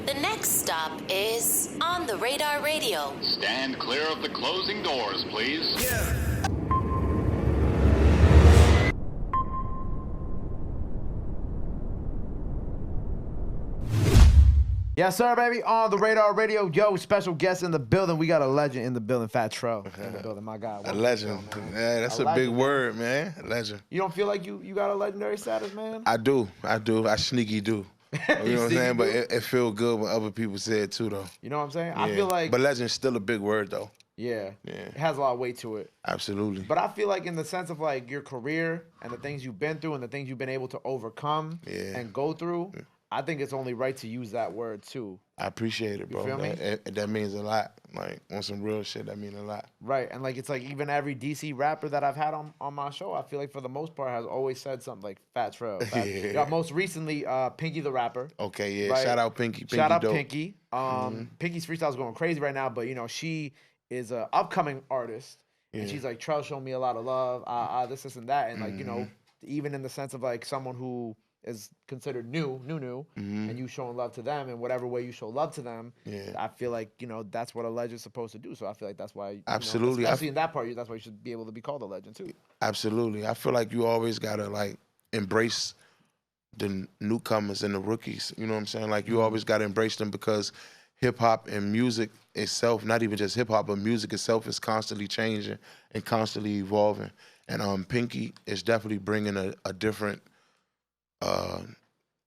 The next stop is On the Radar Radio. Stand clear of the closing doors, please. Yeah. Yes, sir, baby. On the Radar Radio. Yo, special guest in the building. We got a legend in the building, Fat Trel in the building. My God. A legend. Yeah, that's a big word, man. A legend. You don't feel like you got a legendary status, man? I do. I sneaky do. You know what I'm saying? But it feels good when other people say it too, though. You know what I'm saying? Yeah. I feel like... But legend's still a big word, though. Yeah. Yeah. It has a lot of weight to it. Absolutely. But I feel like in the sense of like your career and the things you've been through and the things you've been able to overcome and go through, I think it's only right to use that word too. I appreciate it, bro. You feel me? That means a lot. Like, on some real shit, that means a lot. Right. And like, it's like even every DC rapper that I've had on my show, I feel like for the most part has always said something like Fat Trel. Yeah. Most recently, Pinky the rapper. Okay, yeah. Right? Shout out Pinky. Shout out dope. Pinky. Pinky's freestyle's going crazy right now, but you know, she is an upcoming artist. And she's like, Trel showed me a lot of love, this, and that. And like, you know, even in the sense of like someone who is considered new, and you showing love to them in whatever way you show love to them. Yeah. I feel like, you know, that's what a legend's supposed to do. So I feel like that's why, absolutely, know, especially in that part, that's why you should be able to be called a legend too. Absolutely. I feel like you always gotta like embrace the newcomers and the rookies. You know what I'm saying? Like you always gotta embrace them because hip hop and music itself, not even just hip hop, but music itself is constantly changing and constantly evolving. And Pinky is definitely bringing a different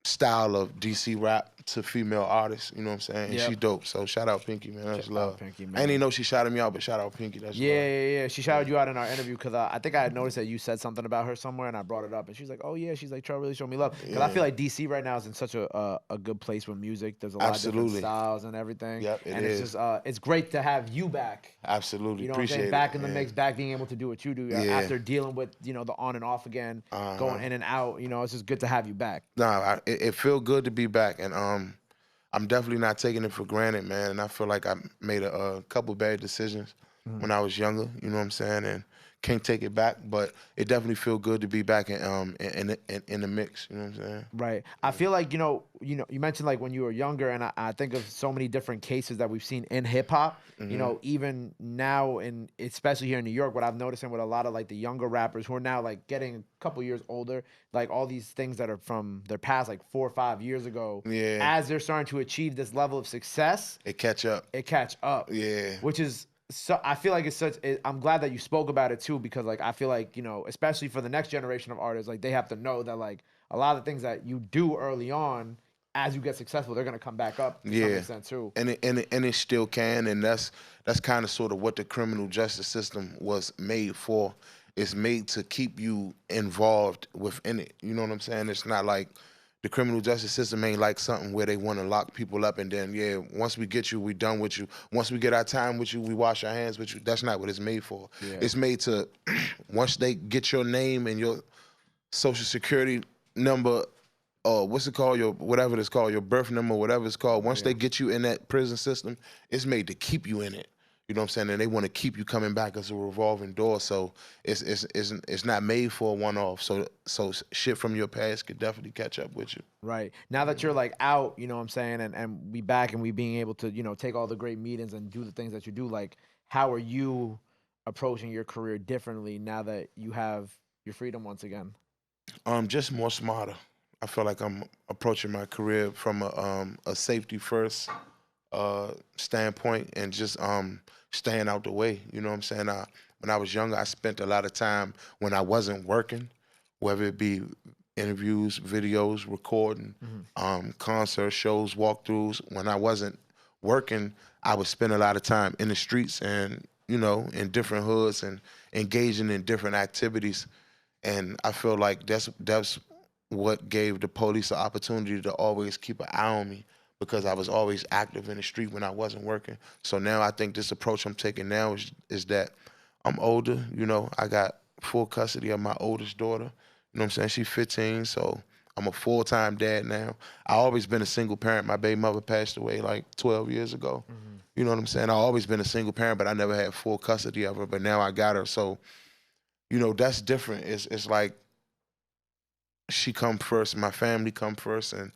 style of DC rap to female artists, you know what I'm saying? Yep. She dope, so shout out Pinky, man. That's love. Pinky, man. I didn't even know she shouted me out, but shout out Pinky. That's love. Yeah. She shouted you out in our interview because I think I had noticed that you said something about her somewhere, and I brought it up, and she's like, "Oh yeah," she's like, "Trel really showed me love." Because I feel like DC right now is in such a good place with music. There's a lot of different styles and everything. Yep, it's just it's great to have you back. Absolutely, you know appreciate what I'm saying? it. Back in the mix, back being able to do what you do after dealing with the on and off again, going in and out. You know, it's just good to have you back. Nah, it feels good to be back, and I'm definitely not taking it for granted, man. And I feel like I made a couple bad decisions when I was younger, you know what I'm saying, and can't take it back. But it definitely feels good to be back in the mix, you know what I'm saying? Right. I feel like you mentioned like when you were younger, and I think of so many different cases that we've seen in hip hop. You know, even now, and especially here in New York, what I've noticed with a lot of like the younger rappers who are now like getting a couple years older, like all these things that are from their past like 4 or 5 years ago. Yeah. As they're starting to achieve this level of success, it catch up. Yeah. Which is so. I feel like it's such. I'm glad that you spoke about it too, because like I feel like especially for the next generation of artists, like they have to know that like a lot of the things that you do early on, as you get successful, they're gonna come back up to some extent too. And it still can, and that's kind of sort of what the criminal justice system was made for. It's made to keep you involved within it. You know what I'm saying? It's not like the criminal justice system ain't like something where they want to lock people up and then once we get you, we done with you. Once we get our time with you, we wash our hands with you. That's not what it's made for. Yeah. It's made to once they get your name and your social security number, what's it called? Whatever it's called, your birth number, whatever it's called. Once they get you in that prison system, it's made to keep you in it. You know what I'm saying? And they want to keep you coming back as a revolving door. So it's not made for a one-off. So shit from your past could definitely catch up with you. Right. Now that you're like out, you know what I'm saying, and we back and we being able to, take all the great meetings and do the things that you do, like how are you approaching your career differently now that you have your freedom once again? Just more smarter. I feel like I'm approaching my career from a safety first standpoint and just staying out the way. You know what I'm saying? When I was younger, I spent a lot of time when I wasn't working, whether it be interviews, videos, recording, concerts, shows, walkthroughs. When I wasn't working, I would spend a lot of time in the streets and, in different hoods and engaging in different activities. And I feel like that's what gave the police the opportunity to always keep an eye on me, because I was always active in the street when I wasn't working. So now I think this approach I'm taking now is that I'm older, I got full custody of my oldest daughter. You know what I'm saying? She's 15, so I'm a full-time dad now. I always been a single parent. My baby mother passed away like 12 years ago. You know what I'm saying? I always been a single parent, but I never had full custody of her, but now I got her. So, that's different. It's like she come first, my family come first, and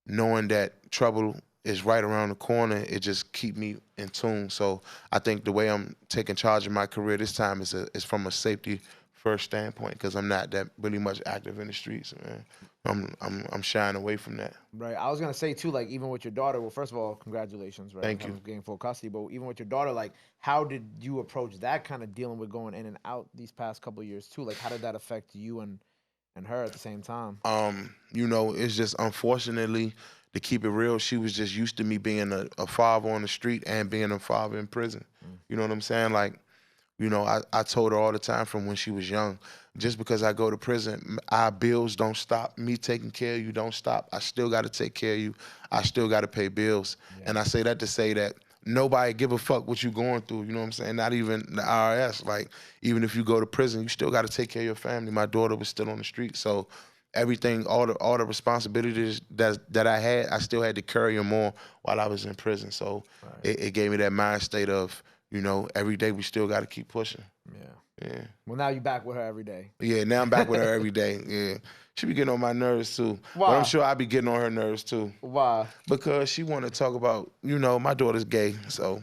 knowing that trouble is right around the corner. It just keep me in tune. So I think the way I'm taking charge of my career this time is from a safety first standpoint, because I'm not that really much active in the streets, man. I'm shying away from that. Right. I was gonna say too, like even with your daughter. Well, first of all, congratulations, right? Thank you. Getting full custody. But even with your daughter, like, how did you approach that kind of dealing with going in and out these past couple of years too? Like, how did that affect you and her at the same time? You know, it's just unfortunately, to keep it real, she was just used to me being a father on the street and being a father in prison. You know what I'm saying? Like, you know, I told her all the time from when she was young, just because I go to prison, our bills don't stop. Me taking care of you don't stop. I still got to take care of you. I still got to pay bills. Yeah. And I say that to say that nobody give a fuck what you going through. You know what I'm saying? Not even the IRS. Like, even if you go to prison, you still got to take care of your family. My daughter was still on the street. So everything, all the responsibilities that I had, I still had to carry them on while I was in prison. So it gave me that mind state of, you know, every day we still got to keep pushing. Yeah. Well, now you back with her every day. Yeah, now I'm back with her every day. Yeah. She be getting on my nerves too. Why? But I'm sure I be getting on her nerves too. Why? Because she want to talk about, you know, my daughter's gay, so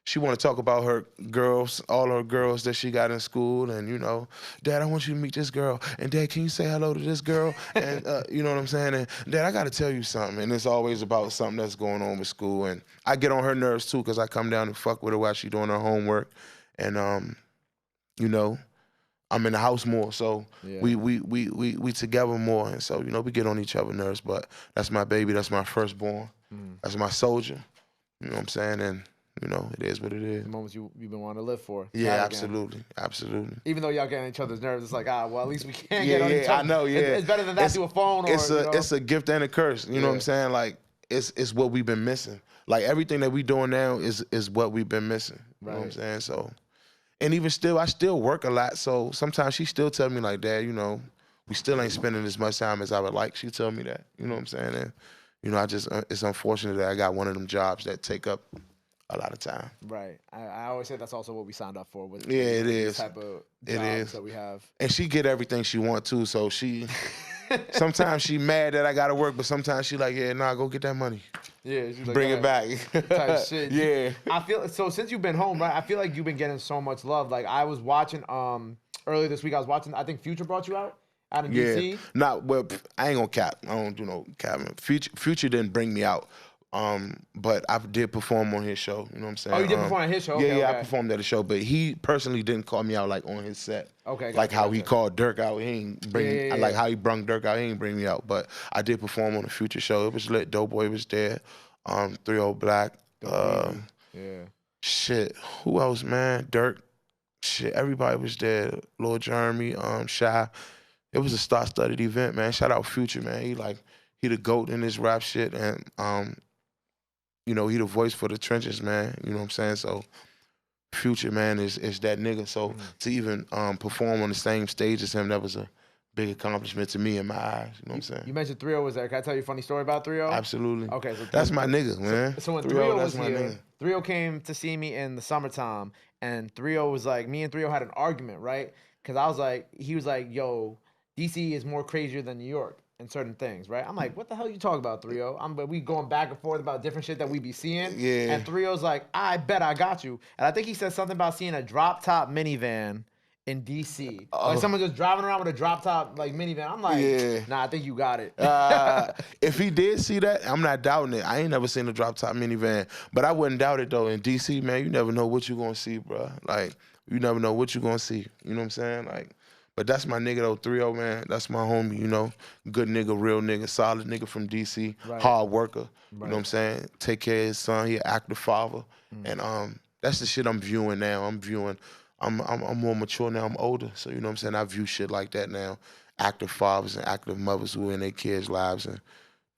she want to talk about her girls, all her girls that she got in school, and, you know, Dad, I want you to meet this girl, and Dad, can you say hello to this girl? And you know what I'm saying? And Dad, I got to tell you something, and it's always about something that's going on with school, and I get on her nerves too, because I come down and fuck with her while she doing her homework, and you know, I'm in the house more, so we together more, and so, you know, we get on each other's nerves. But that's my baby, that's my firstborn, that's my soldier. You know what I'm saying? And, you know, it is what it is. The moments you've been wanting to live for. Yeah, absolutely. Even though y'all get on each other's nerves, it's like, well, at least we can't get on each other. I know, yeah. It's better than that through a phone. Or, it's a gift and a curse. You know what I'm saying? Like, it's what we've been missing. Like, everything that we doing now is what we've been missing. You know what I'm saying? So. And even still, I still work a lot, so sometimes she still tell me, like, Dad, you know, we still ain't spending as much time as I would like. She tell me that, you know what I'm saying? And, you know, I just, it's unfortunate that I got one of them jobs that take up a lot of time. Right. I always say that's also what we signed up for. With it is. This type of jobs that we have. And she get everything she want too, so she, sometimes she mad that I gotta work, but sometimes she like, yeah, nah, go get that money. Yeah, she's like, bring it back. Type shit. Yeah. I feel so since you've been home, right? I feel like you've been getting so much love. Like, I was watching earlier this week. I was watching. I think Future brought you out of DC. Well, I ain't gonna cap. I don't do no capping. Future didn't bring me out. But I did perform on his show. You know what I'm saying? Oh, you did perform on his show? Okay, I performed at the show, but he personally didn't call me out like on his set. Okay. Like how he called Dirk out. He ain't bring like how he brung Dirk out. He ain't bring me out. But I did perform on the Future show. It was lit. Doughboy was there. 3-0 Black. Shit. Who else, man? Dirk. Shit. Everybody was there. Lil Jeremy. Shy. It was a star-studded event, man. Shout out Future, man. He the GOAT in this rap shit, and you know, he the voice for the trenches, man. You know what I'm saying? So Future, man, is that nigga. So to even perform on the same stage as him, that was a big accomplishment to me in my eyes. You know what I'm saying? You mentioned 3-0 was there. Can I tell you a funny story about 3-0? Absolutely. Okay. So that's my nigga, man. So when 3-0 was here, 3-0 came to see me in the summertime, and 3-0 was like, me and 3-0 had an argument, right? Because I was like, he was like, yo, DC is more crazier than New York in certain things, right? I'm like, what the hell you talking about, 3-0? But we going back and forth about different shit that we be seeing. Yeah. And 3-0's like, I bet I got you. And I think he said something about seeing a drop top minivan in DC. Like someone just driving around with a drop top like minivan. I'm like, nah, I think you got it. If he did see that, I'm not doubting it. I ain't never seen a drop top minivan, but I wouldn't doubt it though. In DC, man, you never know what you gonna see, bro. Like, you never know what you gonna see. You know what I'm saying? Like, but that's my nigga though, 3-0, man. That's my homie, you know. Good nigga, real nigga, solid nigga from DC, hard worker. You know what I'm saying? Take care of his son. He an active father, and that's the shit I'm viewing now. I'm more mature now. I'm older, so you know what I'm saying. I view shit like that now. Active fathers and active mothers who are in their kids' lives, and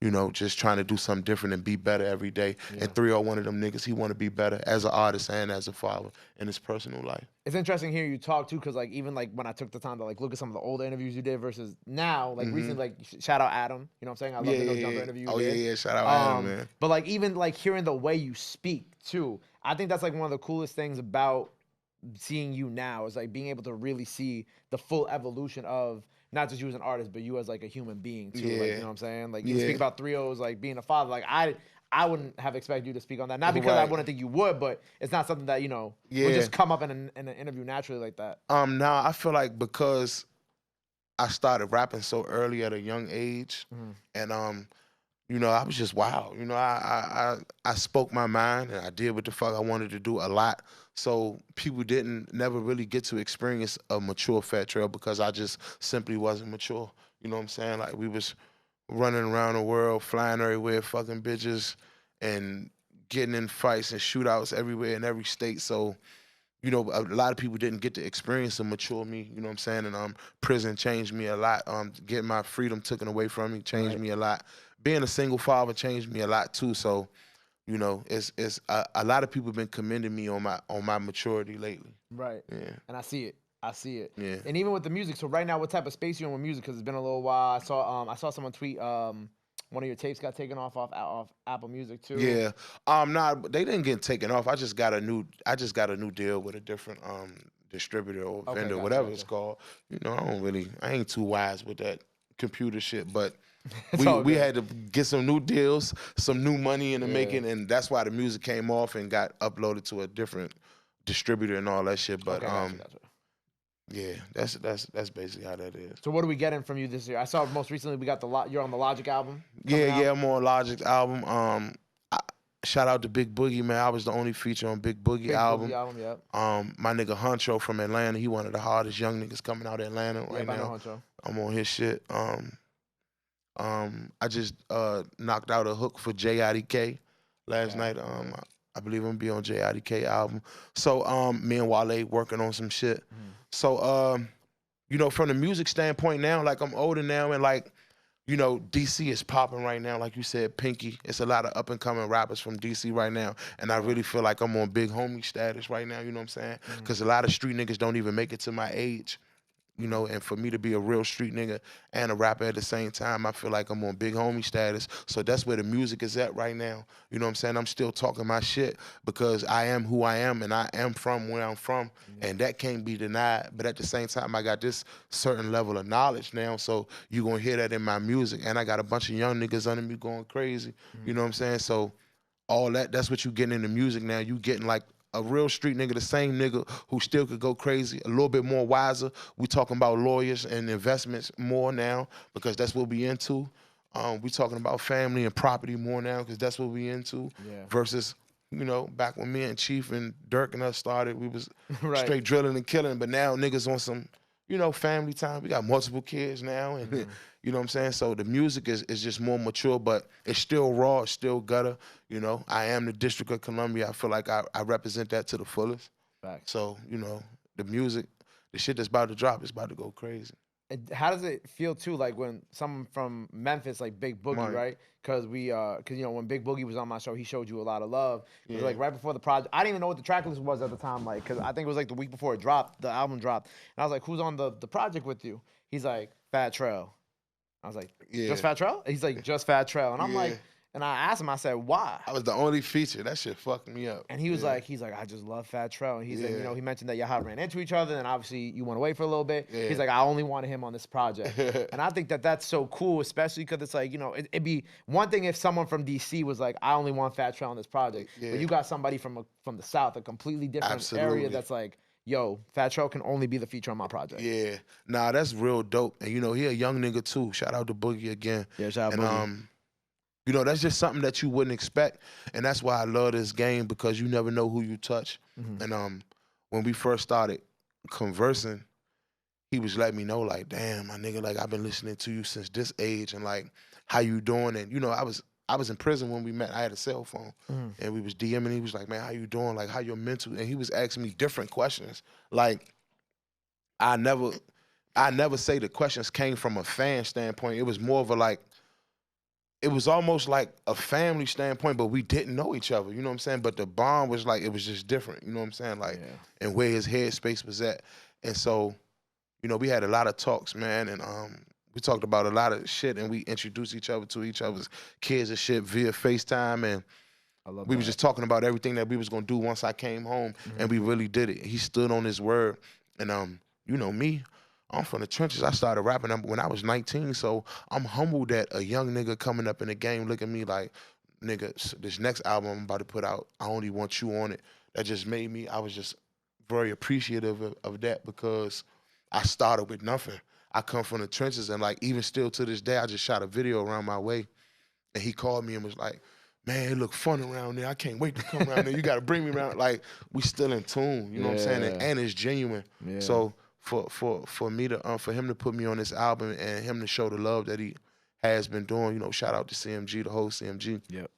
you know, just trying to do something different and be better every day. And 3-0, one of them niggas, he want to be better as an artist and as a father in his personal life. It's interesting hearing you talk too, because like even like when I took the time to like look at some of the older interviews you did versus now, like recently, like shout out Adam, you know what I'm saying? I love the No Jumper interview you did. Yeah, shout out Adam, man. But like even like hearing the way you speak too, I think that's like one of the coolest things about seeing you now is like being able to really see the full evolution of not just you as an artist, but you as like a human being too. Like, you know what I'm saying? Like you speak about 3-0's like being a father. Like I wouldn't have expected you to speak on that. Not because I wouldn't think you would, but it's not something that, you know, would just come up in an interview naturally like that. Now I feel like because I started rapping so early at a young age, and you know, I was just wild. You know, I spoke my mind and I did what the fuck I wanted to do a lot. So people never really get to experience a mature Fat Trel because I just simply wasn't mature. You know what I'm saying? Like we was running around the world, flying everywhere, fucking bitches, and getting in fights and shootouts everywhere in every state. So, you know, a lot of people didn't get to experience a mature me, you know what I'm saying? And prison changed me a lot. Getting my freedom taken away from me changed me a lot. Being a single father changed me a lot too. So, you know, it's a lot of people have been commending me on my maturity lately. Right. Yeah. And I see it. Yeah. And even with the music. So right now, what type of space you on with music? Because it's been a little while. I saw someone tweet one of your tapes got taken off Apple Music too. Yeah. Nah, they didn't get taken off. I just got a new deal with a different distributor or vendor, whatever it's called. You know, I ain't too wise with that computer shit, but we had to get some new deals, some new money in the making, and that's why the music came off and got uploaded to a different distributor and all that shit. But gotcha. Yeah, that's basically how that is. So what are we getting from you this year? I saw most recently we got you're on the Logic album. Yeah, I'm on Logic's album. Shout out to Big Boogie, man. I was the only feature on Big Boogie album. Yep. My nigga Huncho from Atlanta, he one of the hardest young niggas coming out of Atlanta right now. I'm on his shit. I just knocked out a hook for JIDK last night. I believe I'm gonna be on JIDK album. So me and Wale working on some shit. So you know, from the music standpoint now, like I'm older now and like, you know, DC is popping right now. Like you said, Pinky. It's a lot of up and coming rappers from DC right now. And I really feel like I'm on big homie status right now, you know what I'm saying? Because a lot of street niggas don't even make it to my age. You know, and for me to be a real street nigga and a rapper at the same time, I feel like I'm on big homie status. So that's where the music is at right now. You know what I'm saying? I'm still talking my shit because I am who I am and I am from where I'm from. And that can't be denied. But at the same time, I got this certain level of knowledge now. So you're going to hear that in my music. And I got a bunch of young niggas under me going crazy. You know what I'm saying? So all that's what you getting in the music now. You getting like a real street nigga, the same nigga who still could go crazy, a little bit more wiser. We talking about lawyers and investments more now because that's what we into. We talking about family and property more now because that's what we into. Versus, you know, back when me and Chief and Dirk and us started, we was straight drilling and killing. But now niggas on some, you know, family time. We got multiple kids now and you know what I'm saying? So the music is just more mature, but it's still raw, it's still gutter. You know, I am the District of Columbia. I feel like I represent that to the fullest. So, you know, the music, the shit that's about to drop is about to go crazy. And how does it feel too, like when someone from Memphis, like Big Boogie, right? Because you know, when Big Boogie was on my show, he showed you a lot of love. It was like right before the project. I didn't even know what the track list was at the time, like, because I think it was like the week before it dropped, the album dropped. And I was like, who's on the project with you? He's like, Fat Trel. I was like, just Fat Trel? He's like, just Fat Trel. And I'm like, and I asked him, I said, why? I was the only feature. That shit fucked me up. And he was like, I just love Fat Trel. And he's like, you know, he mentioned that y'all ran into each other and obviously you went away for a little bit. He's like, I only wanted him on this project. And I think that that's so cool, especially because it's like, you know, it'd be one thing if someone from DC was like, I only want Fat Trel on this project. But you got somebody from the South, a completely different area that's like, yo, Fat Trel can only be the feature on my project. Yeah. Nah, that's real dope. And, you know, he a young nigga, too. Shout out to Boogie again. Yeah, shout out Boogie. You know, that's just something that you wouldn't expect. And that's why I love this game because you never know who you touch. And when we first started conversing, he was letting me know, like, damn, my nigga, like, I've been listening to you since this age and, like, how you doing? And, you know, I was in prison when we met. I had a cell phone, and we was DMing. He was like, man, how you doing? Like, how your mental? And he was asking me different questions. Like, I never say the questions came from a fan standpoint. It was more of a, like, it was almost like a family standpoint, but we didn't know each other. You know what I'm saying? But the bond was like, it was just different. You know what I'm saying? Like, and where his headspace was at. And so, you know, we had a lot of talks, man, and we talked about a lot of shit, and we introduced each other to each other's kids and shit via FaceTime, and we was just talking about everything that we was gonna do once I came home, and we really did it. He stood on his word, and you know me, I'm from the trenches. I started rapping when I was 19, so I'm humbled that a young nigga coming up in the game look at me like, nigga, this next album I'm about to put out, I only want you on it. That just made me, I was just very appreciative of that because I started with nothing. I come from the trenches and like even still to this day, I just shot a video around my way and he called me and was like, man, it look fun around there. I can't wait to come around there. You got to bring me around. Like we still in tune, you know what I'm saying? And it's genuine. Yeah. So for me to, for him to put me on this album and him to show the love that he has been doing, you know, shout out to CMG, the whole CMG. Yep.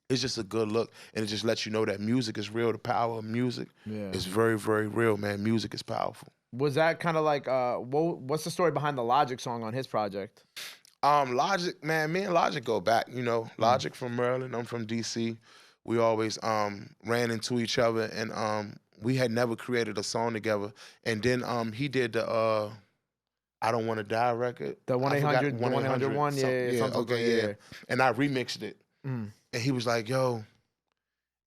It's just a good look, and it just lets you know that music is real. The power of music is very, very real, man. Music is powerful. Was that kind of like, what's the story behind the Logic song on his project? Logic, man, me and Logic go back, you know. Logic from Maryland, I'm from DC. We always ran into each other, and we had never created a song together. And then he did the I Don't Want to Die record. The 1-800, 1-800-1, yeah. And I remixed it. And he was like, yo,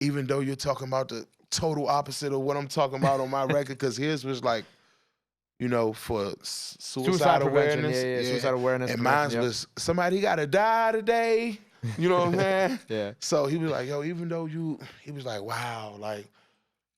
even though you're talking about the total opposite of what I'm talking about on my record, because his was like, you know, for suicide awareness. Suicide awareness. And mine was, somebody got to die today. You know what I'm saying? Yeah. So he was like, yo, even though he was like, wow, like,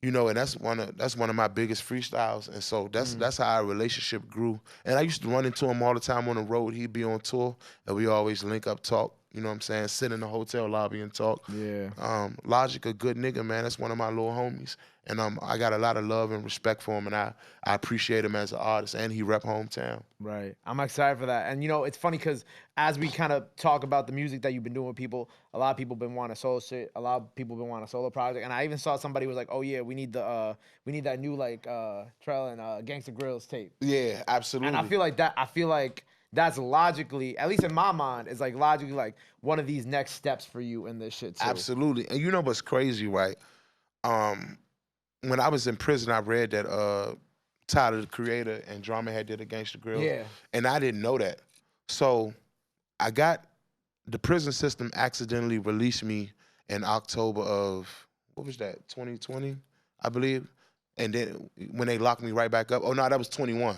you know, and that's one of my biggest freestyles. And so that's how our relationship grew. And I used to run into him all the time on the road. He'd be on tour, and we always link up, talk. You know what I'm saying? Sit in the hotel lobby and talk. Yeah. Logic, a good nigga, man. That's one of my little homies. And I got a lot of love and respect for him, and I appreciate him as an artist, and he rep hometown. Right. I'm excited for that. And, you know, it's funny because as we kind of talk about the music that you've been doing with people, a lot of people been wanting solo shit. A lot of people been wanting a solo project. And I even saw somebody who was like, oh, yeah, we need that new, like, Trel and Gangsta Grillz tape. Yeah, absolutely. And I feel like that's logically, at least in my mind, is like logically like one of these next steps for you in this shit too. Absolutely. And you know what's crazy, right? When I was in prison, I read that Tyler, the Creator, and Drama had did a Gangsta Grillz. Yeah. And I didn't know that. So I got, the prison system accidentally released me in October of, what was that, 2020, I believe? And then when they locked me right back up, oh no, that was 21.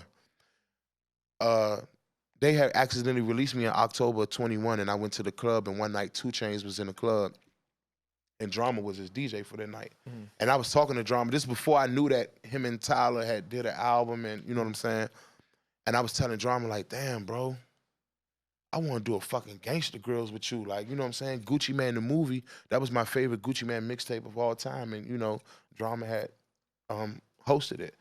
They had accidentally released me in October of 21, and I went to the club, and one night 2 Chainz was in the club, and Drama was his DJ for the night. And I was talking to Drama, this before I knew that him and Tyler had did an album, and you know what I'm saying? And I was telling Drama, like, damn, bro, I want to do a fucking Gangsta Grillz with you. Like, you know what I'm saying? Gucci Mane, the movie, that was my favorite Gucci Mane mixtape of all time, and, you know, Drama had hosted it.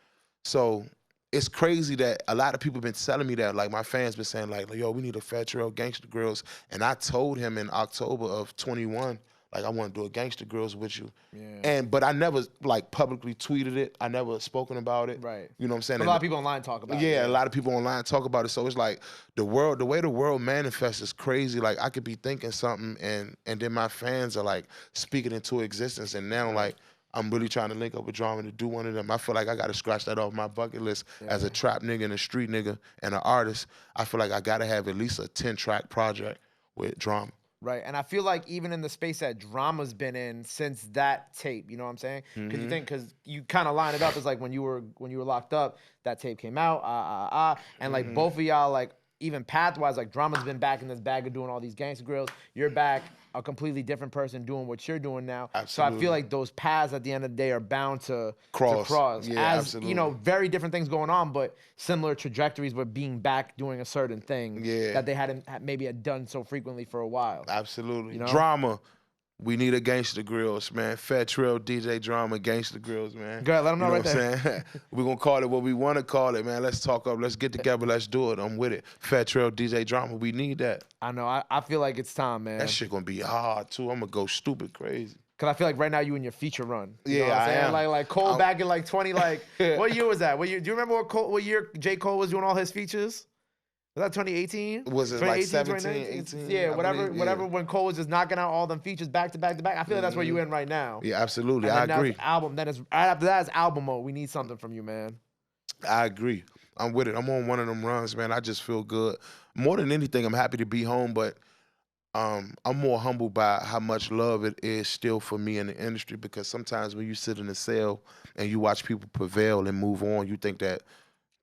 So it's crazy that a lot of people been telling me that, like my fans been saying like, yo, we need a Fat Trel Gangsta Grillz. And I told him in October of 21, like I want to do a Gangsta Grillz with you. Yeah. But I never like publicly tweeted it. I never spoken about it. Right. You know what I'm saying? A lot of people online talk about it. Yeah, a lot of people online talk about it. So it's like the way the world manifests is crazy. Like I could be thinking something and then my fans are like speaking into existence. And now like I'm really trying to link up with Drama to do one of them. I feel like I got to scratch that off my bucket list as a trap nigga and a street nigga and an artist. I feel like I got to have at least a 10-track project with Drama. Right, and I feel like even in the space that Drama's been in since that tape, you know what I'm saying? Because you kind of line it up as like when you were locked up, that tape came out, and like both of y'all, like even path-wise, like Drama's been back in this bag of doing all these Gangsta Grillz. You're back a completely different person doing what you're doing now. Absolutely. So I feel like those paths at the end of the day are bound to cross. Yeah, as absolutely. You know, very different things going on, but similar trajectories. But being back doing a certain thing that they hadn't maybe had done so frequently for a while. Absolutely. You know? Drama. We need a Gangsta Grillz, man. Fat Trel, DJ Drama, Gangsta Grillz, man. Go ahead, let them know, what I'm saying? We're going to call it what we want to call it, man. Let's talk up. Let's get together. Let's do it. I'm with it. Fat Trel, DJ Drama. We need that. I know. I feel like it's time, man. That shit going to be hard, too. I'm going to go stupid crazy. Because I feel like right now you in your feature run. You know Yeah, what I'm saying? I am. Like Cole back in like 20, like, what year was that? Do you remember what year J. Cole was doing all his features? Was that 2018? Was it like 17, 18? Yeah, whatever, believe, when Cole was just knocking out all them features back to back to back. I feel like that's where you in right now. Yeah, absolutely. And I then agree. Now it's album. Then it's right after that is album mode. We need something from you, man. I agree. I'm with it. I'm on one of them runs, man. I just feel good. More than anything, I'm happy to be home, but I'm more humbled by how much love it is still for me in the industry, because sometimes when you sit in a cell and you watch people prevail and move on, you think that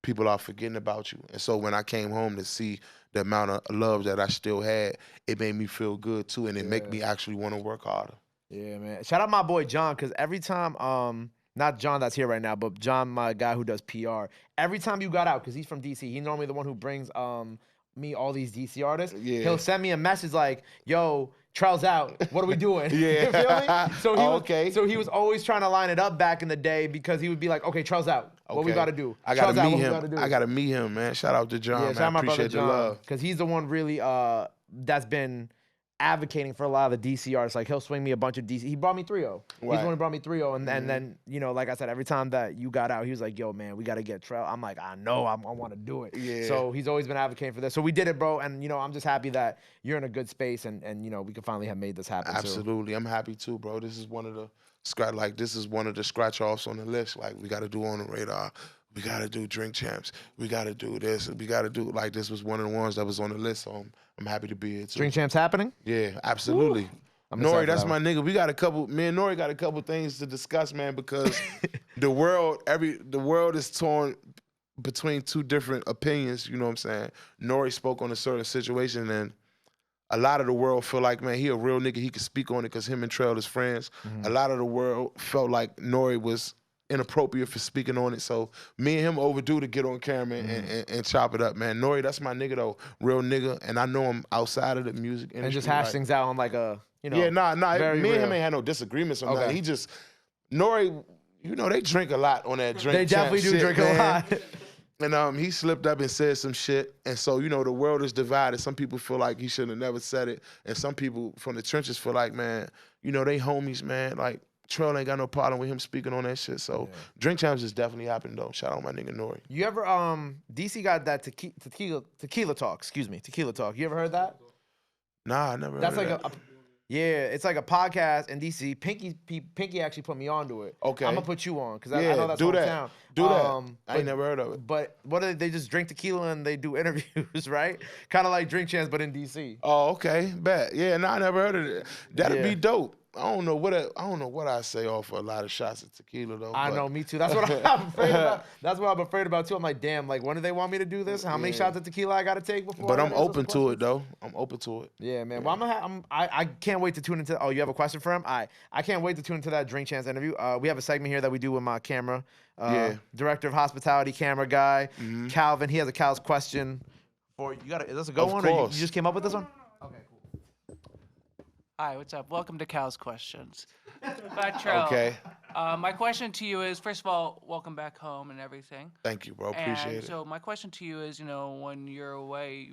people are forgetting about you. And so when I came home to see the amount of love that I still had, it made me feel good too, and it make me actually want to work harder. Yeah, man. Shout out my boy John, because every time, not John that's here right now, but John, my guy who does PR, every time you got out, because he's from DC, he's normally the one who brings me all these DC artists. Yeah. He'll send me a message like, yo, Trel's out. What are we doing? Yeah. You feel me? So he was, okay. So he was always trying to line it up back in the day, because he would be like, okay, Trel's out. What we got to do? I got to meet him. Do? I got to meet him, man. Shout out to John, man. Shout out my brother Appreciate the John, love. because he's the one really that's been advocating for a lot of the DC artists. Like, he'll swing me a bunch of DC. He brought me 3-0. He's the one who brought me 3-0. And then, you know, like I said, every time that you got out, he was like, yo, man, we got to get Trel. I'm like, I know, I want to do it. Yeah. So he's always been advocating for this. So we did it, bro. And, you know, I'm just happy that you're in a good space and you know, we could finally have made this happen. Absolutely. I'm happy too, bro. This is one of the scratch offs on the list. Like, we got to do on the radar. We got to do Drink Champs. We got to do this. We got to do, like, this was one of the ones that was on the list. So I'm happy to be here too. Drink Champs happening? Yeah, absolutely. Nori, that's my nigga. We got me and Nori got a couple things to discuss, man, because the world is torn between two different opinions, you know what I'm saying? Nori spoke on a certain situation, and a lot of the world feel like, man, he a real nigga, he could speak on it because him and Trel is friends. A lot of the world felt like Nori was inappropriate for speaking on it, so me and him overdue to get on camera and chop it up, man. Nori, that's my nigga though, real nigga, and I know him outside of the music industry. And just hash things out on like a, you know. Yeah, nah, me and real. him ain't had no disagreements on that. He just, Nori, you know, they drink a lot on that drink. They definitely do drink a lot. And he slipped up and said some shit, and so, you know, the world is divided. Some people feel like he shouldn't have never said it, and some people from the trenches feel like, man, you know, they homies, man, like, Trel ain't got no problem with him speaking on that shit. So Drink Champs is definitely happening though. Shout out my nigga Nori. You ever DC got that tequila talk? Excuse me, tequila talk. You ever heard that? Nah, I never. That's heard like that. it's like a podcast in DC. Pinky actually put me onto it. Okay, I'm gonna put you on because I know that's do that. hometown. Do that. I ain't never heard of it. But what do they just drink tequila and they do interviews, right? Kind of like Drink Champs, but in DC. Oh, okay, bet. Yeah, I never heard of it. That'd be dope. I don't know what I say off a lot of shots of tequila though. I know, me too. That's what I'm afraid about. That's what I'm afraid about too. I'm like, damn, like when do they want me to do this? How many shots of tequila I gotta take before? But I'm open to it though. I'm open to it. Yeah, man. Well, I can't wait to tune into. Oh, you have a question for him? I can't wait to tune into that Drink Chance interview. We have a segment here that we do with my camera. Director of hospitality, camera guy, Calvin. He has a Cal's question for you. Is this a good one? Or you just came up with this one? Okay, cool. Hi, what's up? Welcome to Cal's Questions. Trel, Okay. my question to you is, first of all, welcome back home and everything. Thank you, bro. Appreciate it. So my question to you is, you know, when you're away,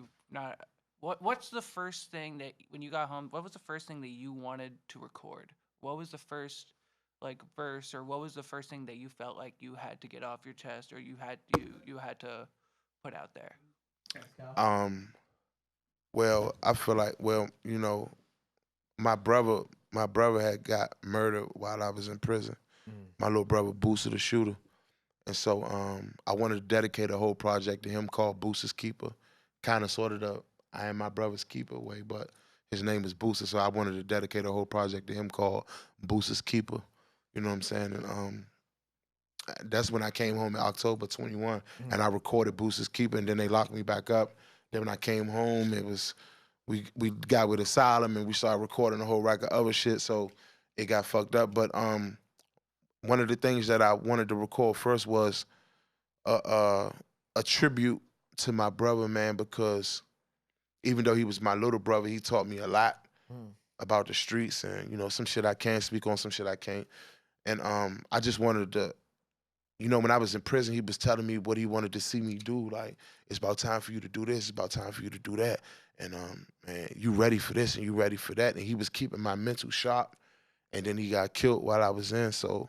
what's the first thing that, when you got home, what was the first thing that you wanted to record? What was the first, like, verse, or what was the first thing that you felt like you had to get off your chest, or you had to put out there? Well, I feel like, you know, my brother had got murdered while I was in prison. My little brother, Booster the Shooter. And so I wanted to dedicate a whole project to him called Booster's Keeper. Kind of sort of the I Am My Brother's Keeper way, but his name is Booster, so I wanted to dedicate a whole project to him called Booster's Keeper. You know what I'm saying? And that's when I came home in October 21, and I recorded Booster's Keeper, and then they locked me back up. Then when I came home, it was... We got with Asylum and we started recording a whole rack of other shit, so it got fucked up. But one of the things that I wanted to record first was a tribute to my brother, man, because even though he was my little brother, he taught me a lot about the streets and, you know, some shit I can speak on, some shit I can't. And I just wanted to, you know, when I was in prison, he was telling me what he wanted to see me do. Like, it's about time for you to do this, it's about time for you to do that. And man, you ready for this and you ready for that. And he was keeping my mental sharp. And then he got killed while I was in. So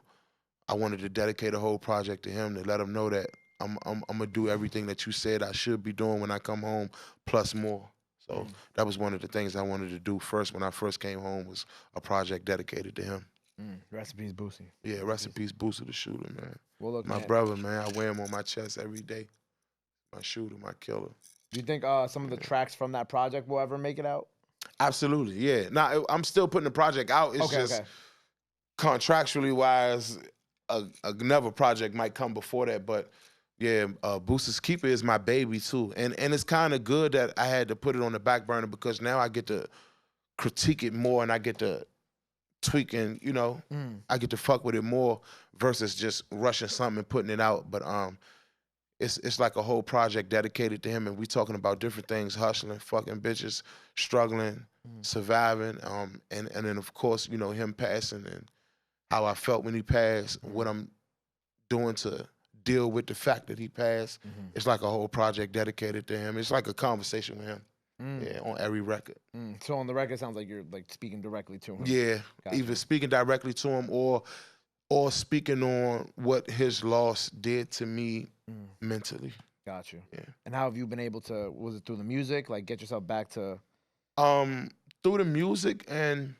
I wanted to dedicate a whole project to him to let him know that I'm gonna do everything that you said I should be doing when I come home, plus more. So that was one of the things I wanted to do first when I first came home, was a project dedicated to him. Rest in peace, Boosie. Yeah, rest in peace, Boosie the Shooter, man. Well, look, my brother, man, I wear him on my chest every day. My shooter, my killer. Do you think some of the tracks from that project will ever make it out? Absolutely, yeah. Now, I'm still putting the project out. It's just contractually wise, another project might come before that. But Yeah, Boosters Keeper is my baby too, and it's kind of good that I had to put it on the back burner because now I get to critique it more and I get to tweak and I get to fuck with it more versus just rushing something and putting it out. But it's like a whole project dedicated to him, and we talking about different things: hustling, fucking bitches, struggling, surviving, and then of course him passing and how I felt when he passed, what I'm doing to deal with the fact that he passed. It's like a whole project dedicated to him. It's like a conversation with him. Yeah, on every record. So on the record, it sounds like you're like speaking directly to him. Yeah, Gotcha. either speaking directly to him or speaking on what his loss did to me mentally. Got you. Yeah. And how have you been able to? Was it through the music? Like get yourself back to? Through the music, and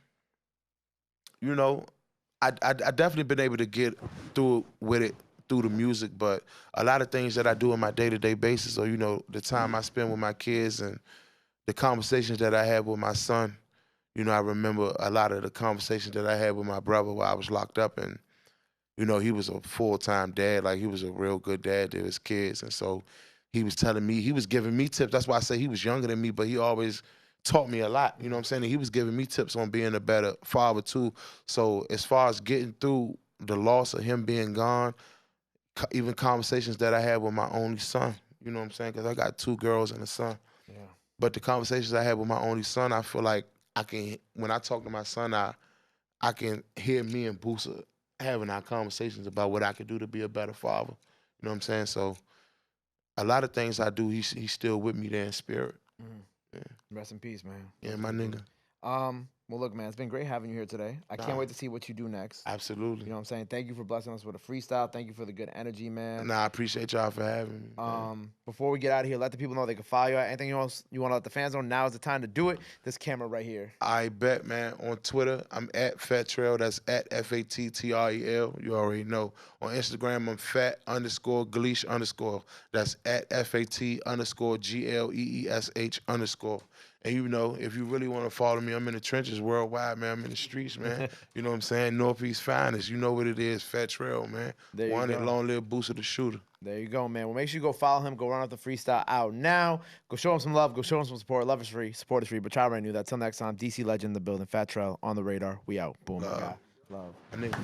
I definitely been able to get through with it through the music, but a lot of things that I do on my day-to-day basis, or the time I spend with my kids and the conversations that I had with my son. I remember a lot of the conversations that I had with my brother while I was locked up, and he was a full-time dad. Like, he was a real good dad to his kids, and so he was telling me, he was giving me tips. That's why I say he was younger than me, but he always taught me a lot. You know what I'm saying? And he was giving me tips on being a better father too. So as far as getting through the loss of him being gone, even conversations that I had with my only son, you know what I'm saying? Because I got 2 girls and a son. Yeah. But the conversations I had with my only son, I feel like when I talk to my son, I can hear me and Boosa having our conversations about what I could do to be a better father. You know what I'm saying? So a lot of things I do, he's still with me there in spirit. Yeah. Rest in peace, man. Yeah, my nigga. Well, look, man, it's been great having you here today. I can't wait to see what you do next. Absolutely. You know what I'm saying? Thank you for blessing us with a freestyle. Thank you for the good energy, man. Nah, I appreciate y'all for having me. Before we get out of here, let the people know they can follow you. Anything else you want to let the fans know? Now is the time to do it. This camera right here. I bet, man. On Twitter, I'm at Fat Trel. That's at FATTREL. You already know. On Instagram, I'm Fat_Gleesh_. That's at FAT_GLEESH_. And if you really want to follow me, I'm in the trenches worldwide, man. I'm in the streets, man. You know what I'm saying? Northeast finest. You know what it is. Fat Trel, man. There you One go. and long live Booster the Shooter. There you go, man. Well, make sure you go follow him. Go run out the freestyle out now. Go show him some love. Go show him some support. Love is free. Support is free. But try right knew that. Till next time, DC legend in the building. Fat Trel on the radar. We out. Boom. Love. Love. My nigga.